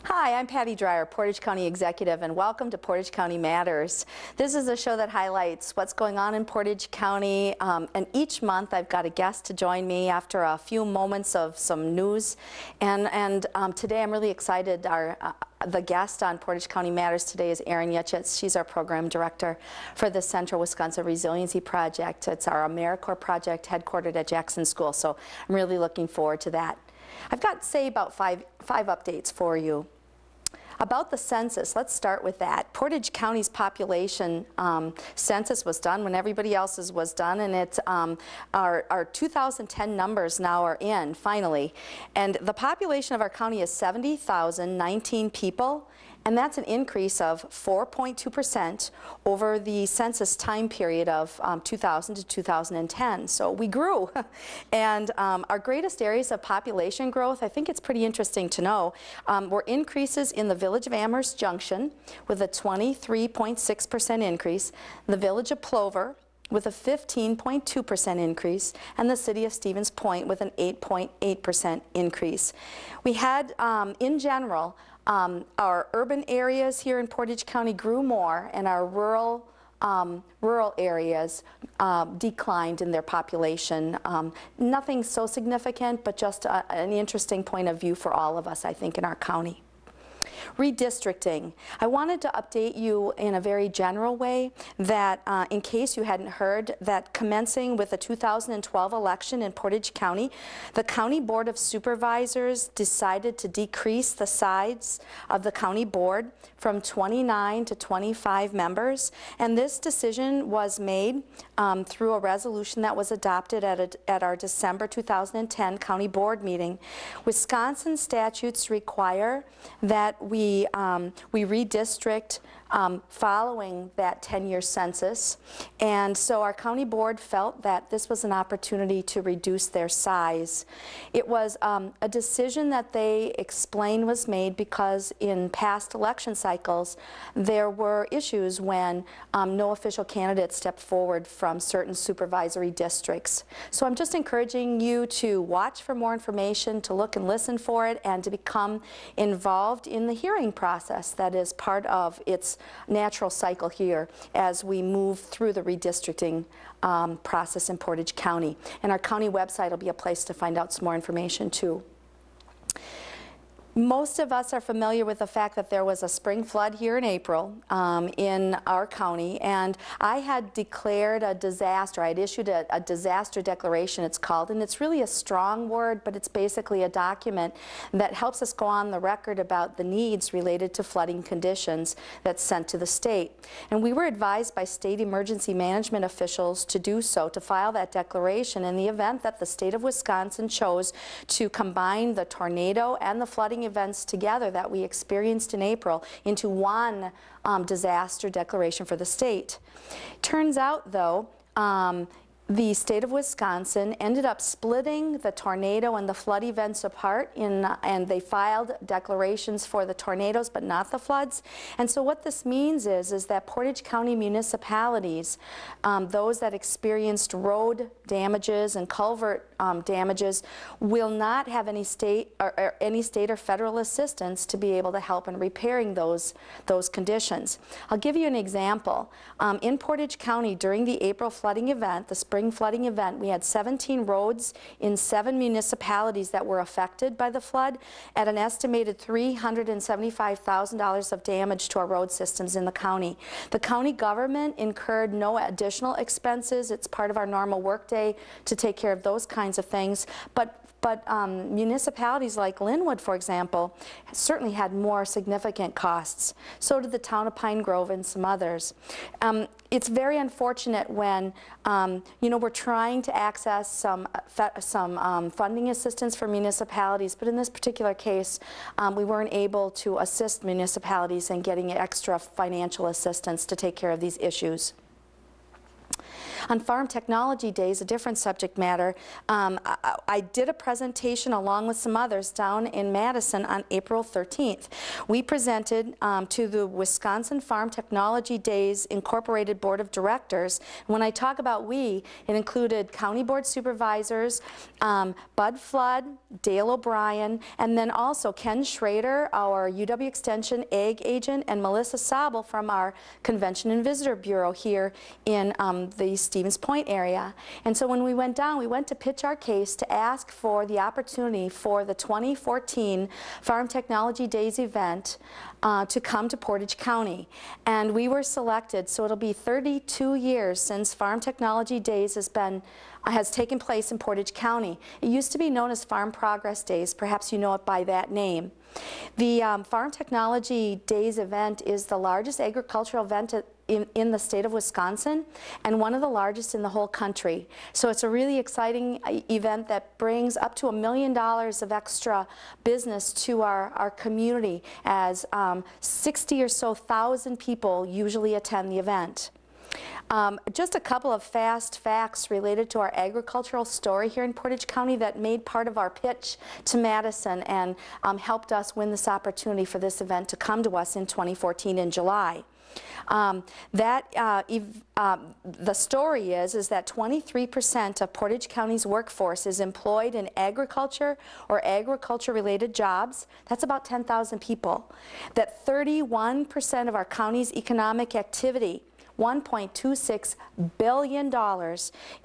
Hi, I'm Patty Dreier, Portage County Executive, and welcome to Portage County Matters. This is a show that highlights what's going on in Portage County, and each month I've got a guest to join me after a few moments of some news. And today I'm really excited. The guest on Portage County Matters today is Erin Yudchitz. She's our Program Director for the Central Wisconsin Resiliency Project. It's our AmeriCorps project headquartered at Jackson School, so I'm really looking forward to that. I've got, say, about five updates for you. About the census, let's start with that. Portage County's population census was done when everybody else's was done, and it's our 2010 numbers now are in, finally. And the population of our county is 70,019 people, and that's an increase of 4.2% over the census time period of 2000 to 2010. So we grew. And our greatest areas of population growth, I think it's pretty interesting to know, were increases in the village of Amherst Junction with a 23.6% increase, the village of Plover with a 15.2% increase, and the city of Stevens Point with an 8.8% increase. We had, in general, our urban areas here in Portage County grew more, and our rural areas declined in their population. Nothing so significant, but just an interesting point of view for all of us, I think, in our county. Redistricting. I wanted to update you in a very general way that in case you hadn't heard, that commencing with the 2012 election in Portage County, the County Board of Supervisors decided to decrease the size of the county board from 29 to 25 members, and this decision was made through a resolution that was adopted at our December 2010 county board meeting. Wisconsin statutes require that we redistrict following that 10-year census, and so our county board felt that this was an opportunity to reduce their size. It was a decision that they explained was made because in past election cycles there were issues when no official candidates stepped forward from certain supervisory districts. So I'm just encouraging you to watch for more information, to look and listen for it, and to become involved in the hearing process that is part of its natural cycle here as we move through the redistricting process in Portage County. And our county website will be a place to find out some more information too. Most of us are familiar with the fact that there was a spring flood here in April in our county, and I had declared a disaster. I had issued a disaster declaration, it's called, and it's really a strong word, but it's basically a document that helps us go on the record about the needs related to flooding conditions that's sent to the state. And we were advised by state emergency management officials to do so, to file that declaration in the event that the state of Wisconsin chose to combine the tornado and the flooding events together that we experienced in April into one disaster declaration for the state. Turns out, though, the state of Wisconsin ended up splitting the tornado and the flood events apart, and they filed declarations for the tornadoes but not the floods. And so what this means is that Portage County municipalities, those that experienced road damages and culvert damages, will not have any state or federal assistance to be able to help in repairing those conditions. I'll give you an example. In Portage County during the April flooding event, the spring flooding event, we had 17 roads in 7 municipalities that were affected by the flood at an estimated $375,000 of damage to our road systems in the county. The county government incurred no additional expenses. It's part of our normal workday to take care of those kinds of things. But municipalities like Linwood, for example, certainly had more significant costs. So did the town of Pine Grove and some others. It's very unfortunate when we're trying to access some funding assistance for municipalities, but in this particular case, we weren't able to assist municipalities in getting extra financial assistance to take care of these issues. On Farm Technology Days, a different subject matter, I did a presentation along with some others down in Madison on April 13th. We presented to the Wisconsin Farm Technology Days Incorporated Board of Directors. When I talk about we, it included County Board Supervisors, Bud Flood, Dale O'Brien, and then also Ken Schrader, our UW Extension Ag Agent, and Melissa Sabel from our Convention and Visitor Bureau here in the Stevens Point area. And so when we went down, we went to pitch our case to ask for the opportunity for the 2014 Farm Technology Days event to come to Portage County. And we were selected, so it'll be 32 years since Farm Technology Days has taken place in Portage County. It used to be known as Farm Progress Days. Perhaps you know it by that name. The Farm Technology Days event is the largest agricultural event in the state of Wisconsin and one of the largest in the whole country. So it's a really exciting event that brings up to $1 million of extra business to our community, as 60 or so thousand people usually attend the event. Just a couple of fast facts related to our agricultural story here in Portage County that made part of our pitch to Madison and helped us win this opportunity for this event to come to us in 2014 in July. The story is that 23% of Portage County's workforce is employed in agriculture or agriculture-related jobs. That's about 10,000 people. That 31% of our county's economic activity, $1.26 billion,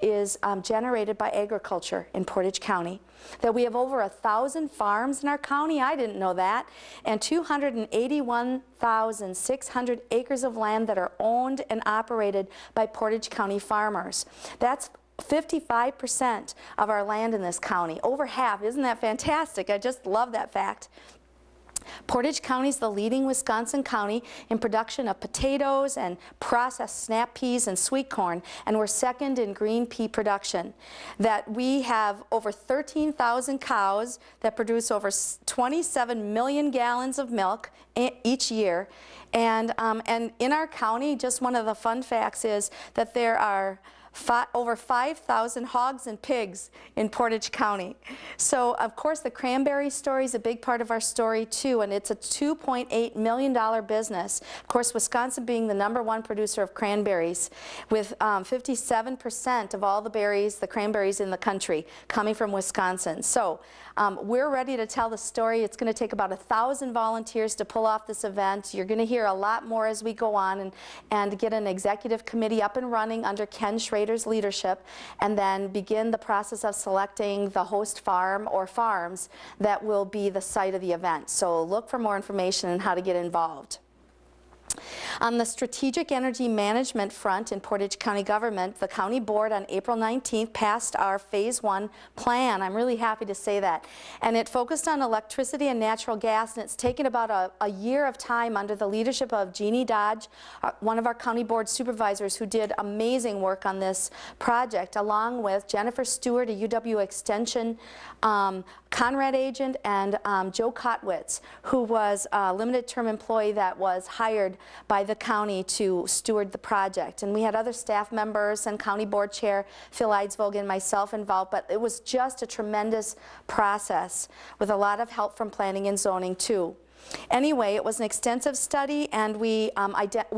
is generated by agriculture in Portage County. That we have over 1,000 farms in our county, I didn't know that, and 281,600 acres of land that are owned and operated by Portage County farmers. That's 55% of our land in this county, over half. Isn't that fantastic? I just love that fact. Portage County is the leading Wisconsin county in production of potatoes and processed snap peas and sweet corn, and we're second in green pea production. That we have over 13,000 cows that produce over 27 million gallons of milk each year. And in our county, just one of the fun facts is that there are over 5,000 hogs and pigs in Portage County. So, of course, the cranberry story is a big part of our story, too, and it's a $2.8 million business. Of course, Wisconsin being the #1 producer of cranberries, with 57% of all the cranberries in the country coming from Wisconsin. So, we're ready to tell the story. It's going to take about 1,000 volunteers to pull off this event. You're going to hear a lot more as we go on and get an executive committee up and running under Ken Schrader's leadership, and then begin the process of selecting the host farm or farms that will be the site of the event. So look for more information on how to get involved. On the strategic energy management front in Portage County government, the county board on April 19th passed our phase 1 plan. I'm really happy to say that. And it focused on electricity and natural gas, and it's taken about a year of time under the leadership of Jeannie Dodge, one of our county board supervisors who did amazing work on this project, along with Jennifer Stewart, a UW Extension Conrad agent, and Joe Kotwitz, who was a limited term employee that was hired by the county to steward the project. And we had other staff members and County Board Chair Phil Eidsvog and myself involved, but it was just a tremendous process with a lot of help from planning and zoning too. Anyway, it was an extensive study, and we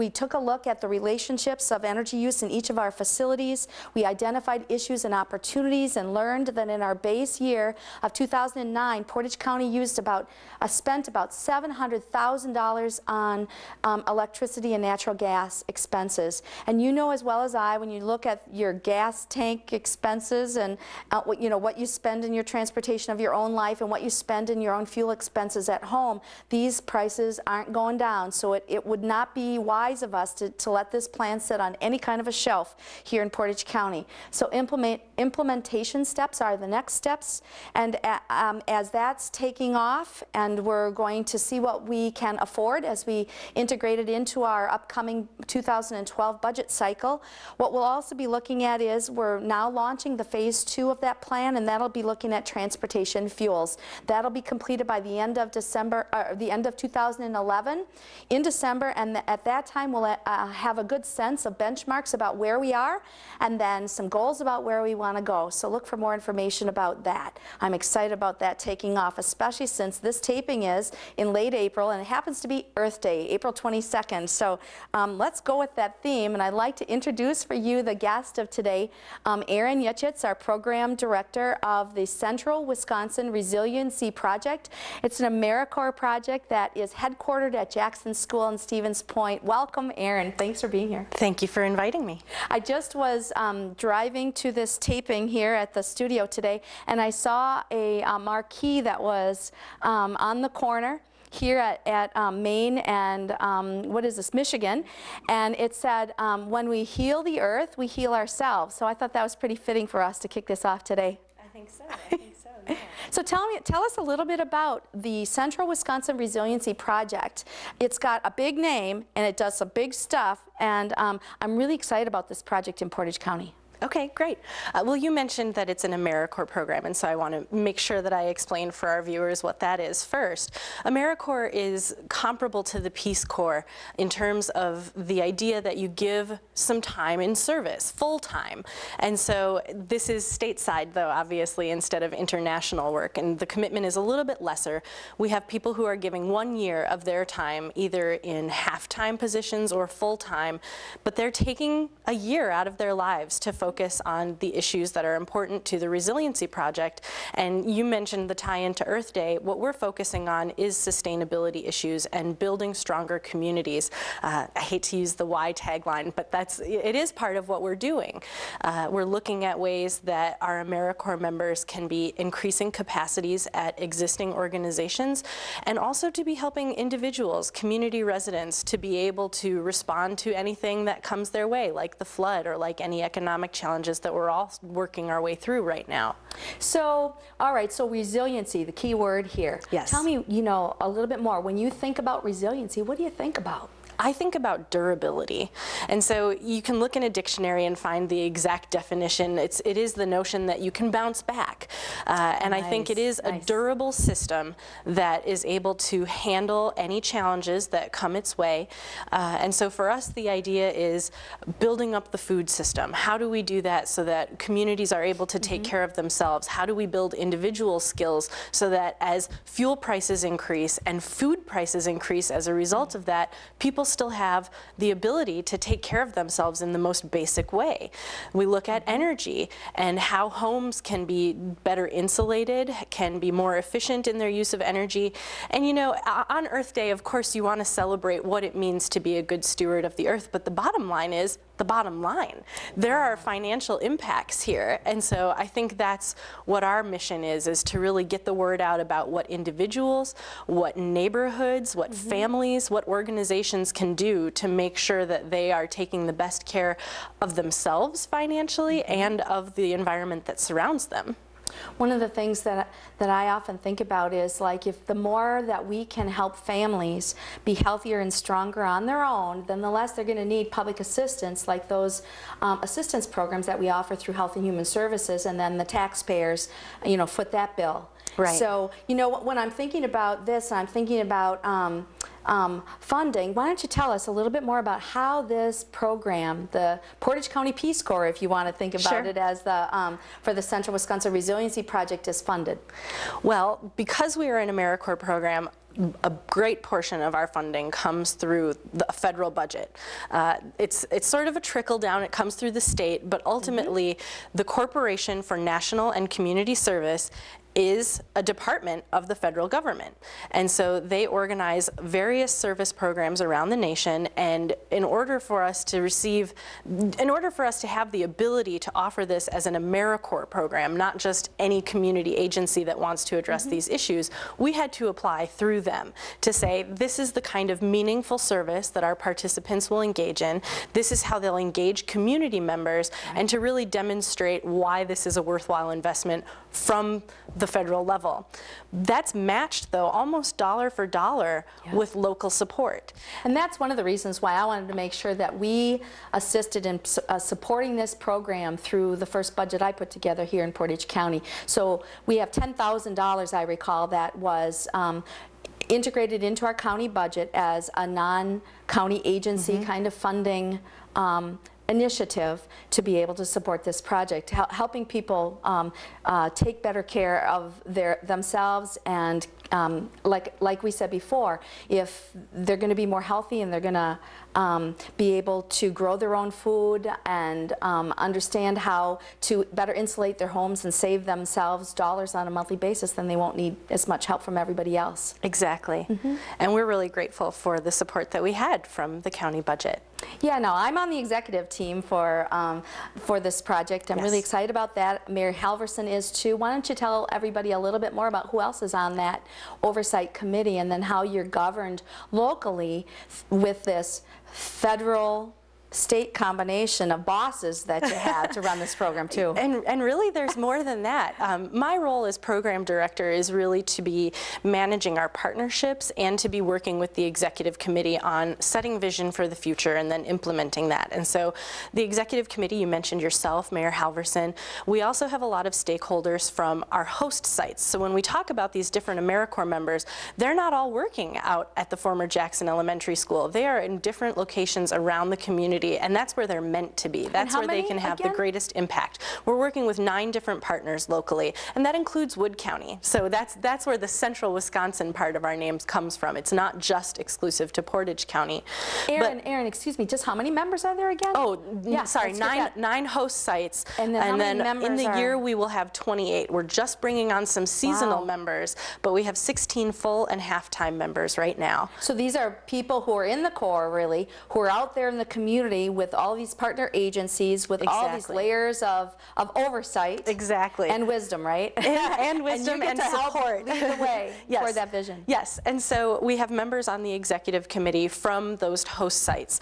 took a look at the relationships of energy use in each of our facilities. We identified issues and opportunities and learned that in our base year of 2009, Portage County spent about $700,000 on electricity and natural gas expenses. And you know as well as I, when you look at your gas tank expenses and what you spend in your transportation of your own life and what you spend in your own fuel expenses at home, these prices aren't going down, so it would not be wise of us to let this plan sit on any kind of a shelf here in Portage County. So implementation steps are the next steps, and as that's taking off, and we're going to see what we can afford as we integrate it into our upcoming 2012 budget cycle. What we'll also be looking at is we're now launching the phase 2 of that plan, and that'll be looking at transportation fuels. That'll be completed by the end of the end of 2011 in December, and at that time we'll have a good sense of benchmarks about where we are and then some goals about where we want to go. So look for more information about that. I'm excited about that taking off, especially since this taping is in late April and it happens to be Earth Day, April 22nd. So let's go with that theme, and I'd like to introduce for you the guest of today, Erin Yudchitz, our Program Director of the Central Wisconsin Resiliency Project. It's an AmeriCorps project that is headquartered at Jackson School in Stevens Point. Welcome, Erin. Thanks for being here. Thank you for inviting me. I just was driving to this taping here at the studio today, and I saw a marquee that was on the corner here at Maine and what is this, Michigan, and it said, when we heal the earth, we heal ourselves. So I thought that was pretty fitting for us to kick this off today. I think so. I think so. Yeah. So tell us a little bit about the Central Wisconsin Resiliency Project. It's got a big name and it does some big stuff, and I'm really excited about this project in Portage County. Okay, great. Well, you mentioned that it's an AmeriCorps program, and so I want to make sure that I explain for our viewers what that is first. AmeriCorps is comparable to the Peace Corps in terms of the idea that you give some time in service, full time. And so this is stateside, though, obviously, instead of international work, and the commitment is a little bit lesser. We have people who are giving 1 year of their time either in half-time positions or full-time, but they're taking a year out of their lives to focus on the issues that are important to the Resiliency Project. And you mentioned the tie-in to Earth Day. What we're focusing on is sustainability issues and building stronger communities. I hate to use the Y tagline, but it is part of what we're doing. We're looking at ways that our AmeriCorps members can be increasing capacities at existing organizations, and also to be helping individuals, community residents, to be able to respond to anything that comes their way, like the flood or like any economic challenges that we're all working our way through right now. So, all right, so resiliency, the key word here. Yes. Tell me, a little bit more. When you think about resiliency, what do you think about? I think about durability. And so you can look in a dictionary and find the exact definition. It is the notion that you can bounce back. And I think it is a durable system that is able to handle any challenges that come its way. And so for us, the idea is building up the food system. How do we do that so that communities are able to take care of themselves? How do we build individual skills so that as fuel prices increase and food prices increase as a result of that, people still have the ability to take care of themselves in the most basic way. We look at energy and how homes can be better insulated, can be more efficient in their use of energy. And on Earth Day, of course, you want to celebrate what it means to be a good steward of the earth, but the bottom line is the bottom line. There are financial impacts here, and so I think that's what our mission is to really get the word out about what individuals, what neighborhoods, what families, what organizations can do to make sure that they are taking the best care of themselves financially and of the environment that surrounds them. One of the things that I often think about is, like, if the more that we can help families be healthier and stronger on their own, then the less they're going to need public assistance, like those assistance programs that we offer through Health and Human Services, and then the taxpayers, foot that bill. Right. So, when I'm thinking about this, I'm thinking about funding. Why don't you tell us a little bit more about how this program, the Portage County Peace Corps, if you want to think about it as the for the Central Wisconsin Resiliency Project, is funded? Well, because we are an AmeriCorps program, a great portion of our funding comes through the federal budget. It's sort of a trickle down. It comes through the state, but ultimately the Corporation for National and Community Service is a department of the federal government. And so they organize various service programs around the nation, and in order for us to have the ability to offer this as an AmeriCorps program, not just any community agency that wants to address these issues, we had to apply through them to say, this is the kind of meaningful service that our participants will engage in, this is how they'll engage community members, and to really demonstrate why this is a worthwhile investment from the federal level. That's matched, though, almost dollar for dollar with local support. And that's one of the reasons why I wanted to make sure that we assisted in supporting this program through the first budget I put together here in Portage County. So we have $10,000, I recall, that was integrated into our county budget as a non-county agency kind of funding initiative to be able to support this project, helping people take better care of themselves, and like we said before, if they're going to be more healthy and they're going to be able to grow their own food and understand how to better insulate their homes and save themselves dollars on a monthly basis, then they won't need as much help from everybody else. Exactly. And we're really grateful for the support that we had from the county budget. Yeah, no, I'm on the executive team for this project. I'm really excited about that. Mayor Halverson is too. Why don't you tell everybody a little bit more about who else is on that oversight committee, and then how you're governed locally with this federal state combination of bosses that you had to run this program too. And really there's more than that. My role as program director is really to be managing our partnerships and to be working with the executive committee on setting vision for the future and then implementing that. And so the executive committee, you mentioned yourself, Mayor Halverson, we also have a lot of stakeholders from our host sites. So when we talk about these different AmeriCorps members, they're not all working out at the former Jackson Elementary School. They are in different locations around the community, and that's where they're meant to be. That's where they can have the greatest impact. We're working with 9 different partners locally, and that includes Wood County. So that's where the Central Wisconsin part of our names comes from. It's not just exclusive to Portage County. Erin, excuse me, just how many members are there again? Oh, yeah, sorry, nine host sites. And then in the year we will have 28. We're just bringing on some seasonal members, but we have 16 full and half-time members right now. So these are people who are in the Corps, really, who are out there in the community with all these partner agencies, with all these layers of oversight. And wisdom, right? And wisdom and support. Lead the way for that vision. Yes, and so we have members on the executive committee from those host sites,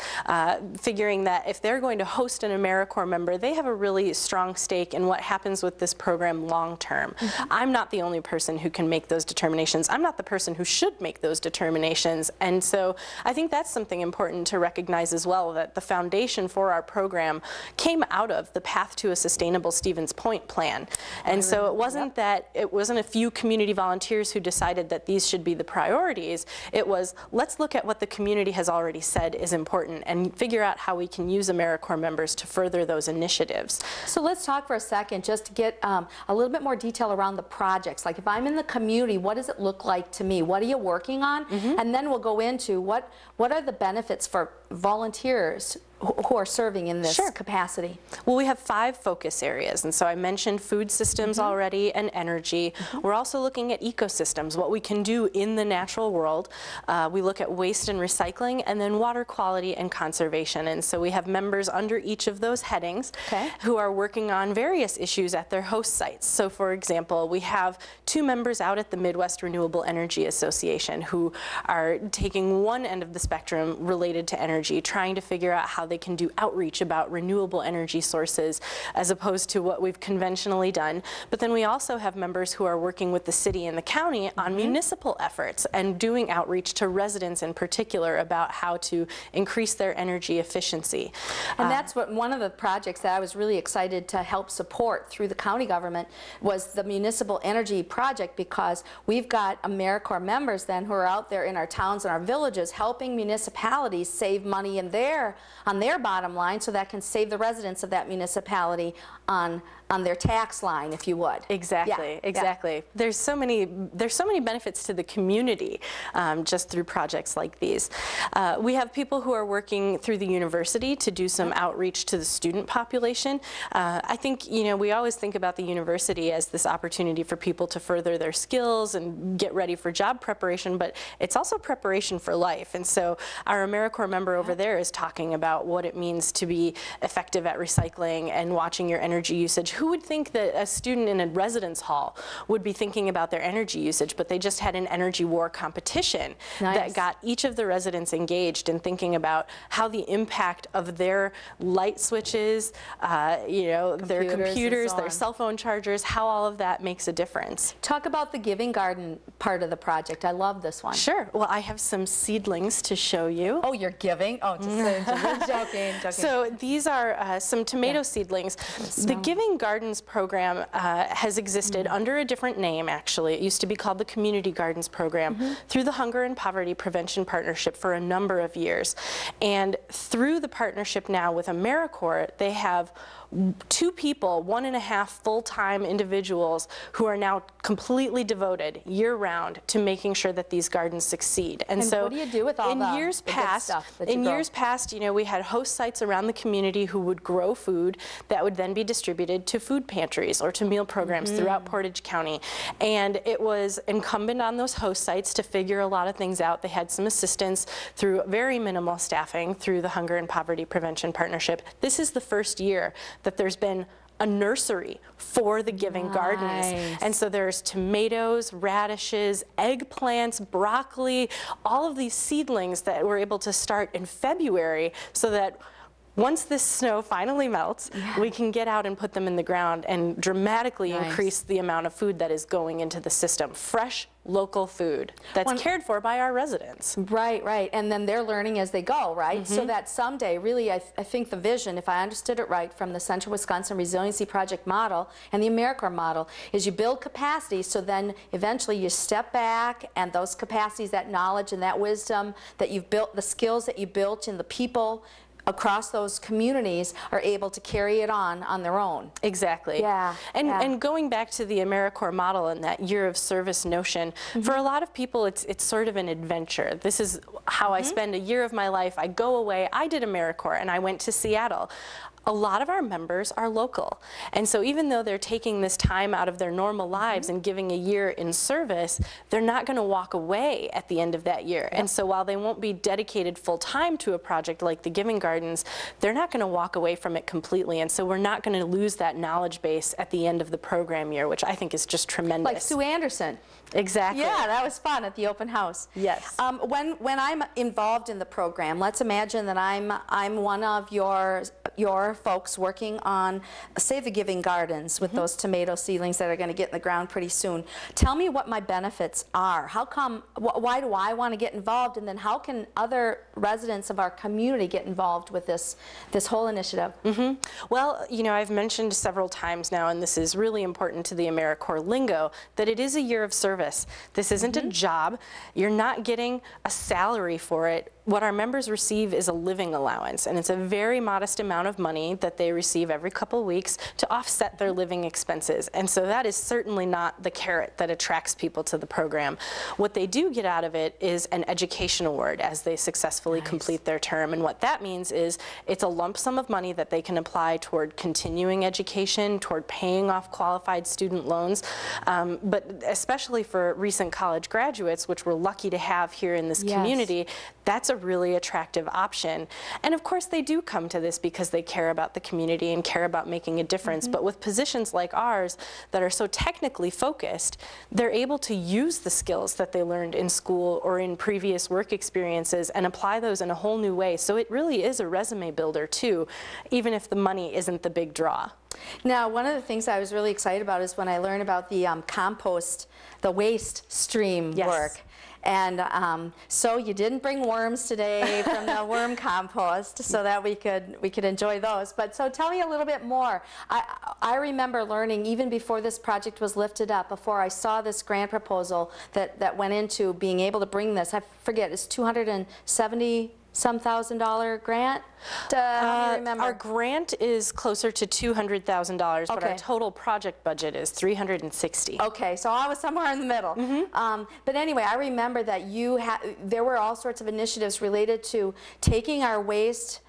figuring that if they're going to host an AmeriCorps member, they have a really strong stake in what happens with this program long term. I'm not the only person who can make those determinations. I'm not the person who should make those determinations. And so I think that's something important to recognize as well, that the foundation for our program came out of the Path to a Sustainable Stevens Point plan. And so it wasn't that it wasn't a few community volunteers who decided that these should be the priorities. It was, let's look at what the community has already said is important and figure out how we can use AmeriCorps members to further those initiatives. So let's talk for a second just to get a little bit more detail around the projects. Like if I'm in the community, what does it look like to me? What are you working on? And then we'll go into what are the benefits for volunteers who are serving in this capacity? Well, we have 5 focus areas, and so I mentioned food systems already and energy. We're also looking at ecosystems, what we can do in the natural world. We look at waste and recycling, and then water quality and conservation. And so we have members under each of those headings who are working on various issues at their host sites. So for example, we have 2 members out at the Midwest Renewable Energy Association who are taking one end of the spectrum related to energy, trying to figure out how they can do outreach about renewable energy sources as opposed to what we've conventionally done. But then we also have members who are working with the city and the county on municipal efforts and doing outreach to residents in particular about how to increase their energy efficiency. And that's what one of the projects that I was really excited to help support through the county government was the municipal energy project, because we've got AmeriCorps members then who are out there in our towns and our villages helping municipalities save money in on their bottom line, so that can save the residents of that municipality on their tax line, if you would. Exactly, exactly. There's so many benefits to the community just through projects like these. We have people who are working through the university to do some outreach to the student population. I think, you know, we always think about the university as this opportunity for people to further their skills and get ready for job preparation, but it's also preparation for life. And so our AmeriCorps member over there is talking about what it means to be effective at recycling and watching your energy usage. Who would think that a student in a residence hall would be thinking about their energy usage, but they just had an energy war competition that got each of the residents engaged in thinking about how the impact of their light switches, you know, their computers, their cell phone chargers, how all of that makes a difference. Talk about the Giving Garden part of the project. I love this one. Sure. Well, I have some seedlings to show you. Oh, you're giving? Oh, just joking. So these are some tomato seedlings. The Giving Gardens program has existed under a different name, actually. It used to be called the Community Gardens program through the Hunger and Poverty Prevention Partnership for a number of years. And through the partnership now with AmeriCorps, they have 2 people, 1.5 full-time individuals who are now completely devoted year-round to making sure that these gardens succeed. And so what do you do with all in the years good past, stuff that you in grow? years past, you know, we had host sites around the community who would grow food that would then be distributed to food pantries or to meal programs throughout Portage County. And it was incumbent on those host sites to figure a lot of things out. They had some assistance through very minimal staffing through the Hunger and Poverty Prevention Partnership. This is the first year that there's been a nursery for the Giving Gardens. And so there's tomatoes, radishes, eggplants, broccoli, all of these seedlings that we're able to start in February so that once this snow finally melts, we can get out and put them in the ground and dramatically increase the amount of food that is going into the system. Fresh, local food that's cared for by our residents. Right, right. And then they're learning as they go, right? So that someday, really, I think the vision, if I understood it right, from the Central Wisconsin Resiliency Project model and the AmeriCorps model, is you build capacity, so then eventually you step back, and those capacities, that knowledge and that wisdom that you've built, the skills that you built in the people across those communities, are able to carry it on their own. Exactly. Yeah. And going back to the AmeriCorps model and that year of service notion, for a lot of people it's sort of an adventure. This is how I spend a year of my life. I go away. I did AmeriCorps and I went to Seattle. A lot of our members are local. And so even though they're taking this time out of their normal lives and giving a year in service, they're not going to walk away at the end of that year. And so while they won't be dedicated full time to a project like the Giving Gardens, they're not going to walk away from it completely. And so we're not going to lose that knowledge base at the end of the program year, which I think is just tremendous. Like Sue Anderson. Exactly. Yeah, that was fun at the open house. Yes. When I'm involved in the program, let's imagine that I'm one of your folks working on, say, the Giving Gardens with those tomato seedlings that are going to get in the ground pretty soon. Tell me what my benefits are. How come? Why do I want to get involved? And then how can other residents of our community get involved with this whole initiative? Well, you know, I've mentioned several times now, and this is really important to the AmeriCorps lingo, that it is a year of service. This isn't a job. You're not getting a salary for it. What our members receive is a living allowance, and it's a very modest amount of money that they receive every couple of weeks to offset their living expenses. And so that is certainly not the carrot that attracts people to the program. What they do get out of it is an education award as they successfully complete their term. And what that means is it's a lump sum of money that they can apply toward continuing education, toward paying off qualified student loans, but especially for recent college graduates, which we're lucky to have here in this community, that's a really attractive option. And of course they do come to this because they care about the community and care about making a difference. But with positions like ours that are so technically focused, they're able to use the skills that they learned in school or in previous work experiences and apply those in a whole new way. So it really is a resume builder too, even if the money isn't the big draw. Now, one of the things I was really excited about is when I learned about the compost, the waste stream work. And so you didn't bring worms today from the worm compost so that we could enjoy those. But so tell me a little bit more. I remember learning even before this project was lifted up, before I saw this grant proposal that went into being able to bring this. I forget, it's $270-some thousand grant? How do you remember? Our grant is closer to $200,000, but our total project budget is $360,000. Okay, so I was somewhere in the middle. But anyway, I remember that there were all sorts of initiatives related to taking our waste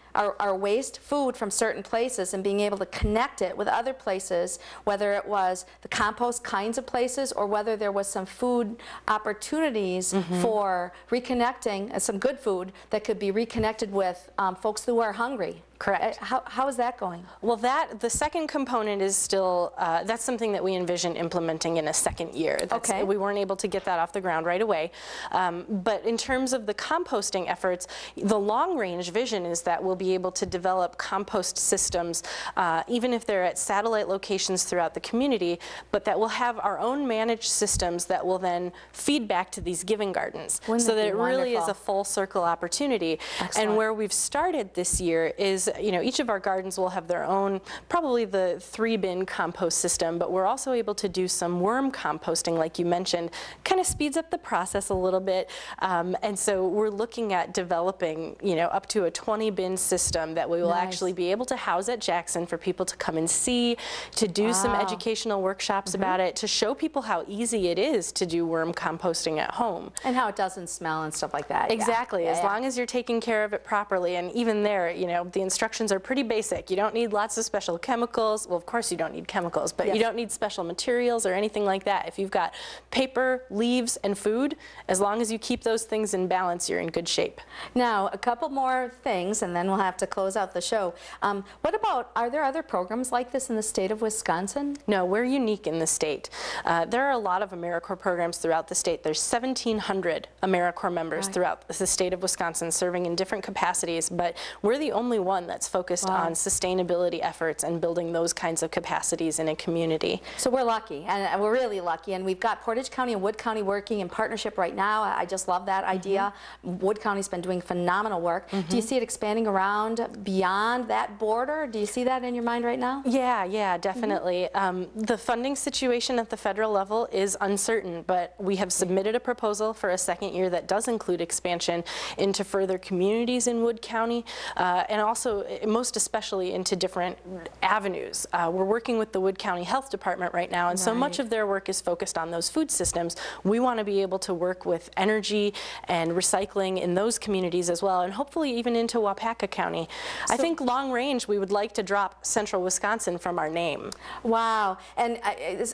food from certain places and being able to connect it with other places, whether it was the compost kinds of places or whether there was some food opportunities for reconnecting, some good food that could be reconnected with folks who are hungry. Correct. How is that going? Well, the second component is still, that's something that we envision implementing in a second year. We weren't able to get that off the ground right away. But in terms of the composting efforts, the long-range vision is that we'll be able to develop compost systems, even if they're at satellite locations throughout the community, but that we'll have our own managed systems that will then feed back to these Giving Gardens. So that it really is a full circle opportunity. And where we've started this year is is, you know, each of our gardens will have their own, probably the 3-bin compost system, but we're also able to do some worm composting, like you mentioned. Kind of speeds up the process a little bit, and so we're looking at developing, you know, up to a 20-bin system that we will actually be able to house at Jackson for people to come and see, to do some educational workshops about it, to show people how easy it is to do worm composting at home. And how it doesn't smell and stuff like that. Exactly, as long as you're taking care of it properly. And even there, you know, the instructions are pretty basic. You don't need lots of special chemicals. Well, of course you don't need chemicals, but you don't need special materials or anything like that. If you've got paper, leaves, and food, as long as you keep those things in balance, you're in good shape. Now, a couple more things, and then we'll have to close out the show. What about, are there other programs like this in the state of Wisconsin? No, we're unique in the state. There are a lot of AmeriCorps programs throughout the state. There's 1,700 AmeriCorps members throughout the state of Wisconsin serving in different capacities, but we're the only one that's focused on sustainability efforts and building those kinds of capacities in a community. So we're lucky, and we're really lucky, and we've got Portage County and Wood County working in partnership right now. I just love that idea. Wood County's been doing phenomenal work. Do you see it expanding around beyond that border? Do you see that in your mind right now? Yeah, definitely. The funding situation at the federal level is uncertain, but we have submitted a proposal for a second year that does include expansion into further communities in Wood County, and also most especially into different avenues. We're working with the Wood County Health Department right now, and so much of their work is focused on those food systems. We want to be able to work with energy and recycling in those communities as well, and hopefully even into Wapaka County. I think long range we would like to drop Central Wisconsin from our name. Wow, and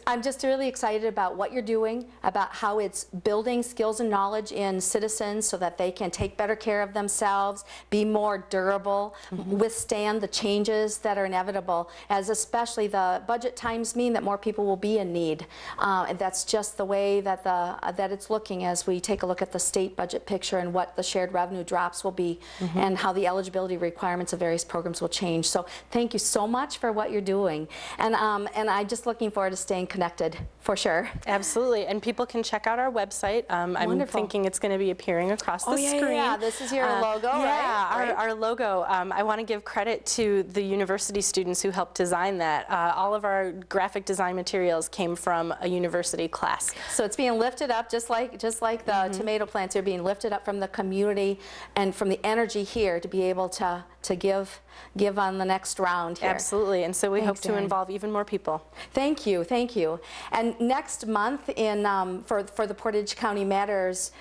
I'm just really excited about what you're doing, about how it's building skills and knowledge in citizens so that they can take better care of themselves, be more durable, withstand the changes that are inevitable, as especially the budget times mean that more people will be in need. And that's just the way that that it's looking as we take a look at the state budget picture and what the shared revenue drops will be and how the eligibility requirements of various programs will change. So thank you so much for what you're doing. And I'm just looking forward to staying connected for sure. Absolutely, and people can check out our website. I'm thinking it's going to be appearing across the screen. Yeah, this is your logo, right? Our logo. I want to give credit to the university students who helped design that. All of our graphic design materials came from a university class. So it's being lifted up just like the tomato plants are being lifted up from the community and from the energy here to be able to give on the next round here. Absolutely, and so we hope to involve even more people. Thank you, thank you. And next month for the Portage County Matters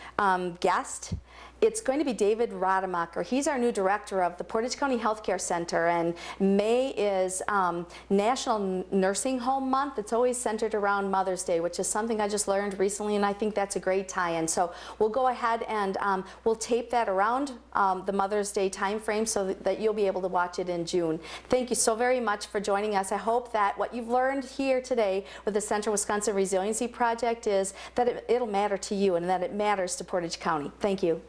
guest, it's going to be David Rademacher. He's our new director of the Portage County Healthcare Center, and May is National Nursing Home Month. It's always centered around Mother's Day, which is something I just learned recently, and I think that's a great tie-in. So we'll go ahead and we'll tape that around the Mother's Day time frame so that you'll be able to watch it in June. Thank you so very much for joining us. I hope that what you've learned here today with the Central Wisconsin Resiliency Project is that it'll matter to you and that it matters to Portage County. Thank you.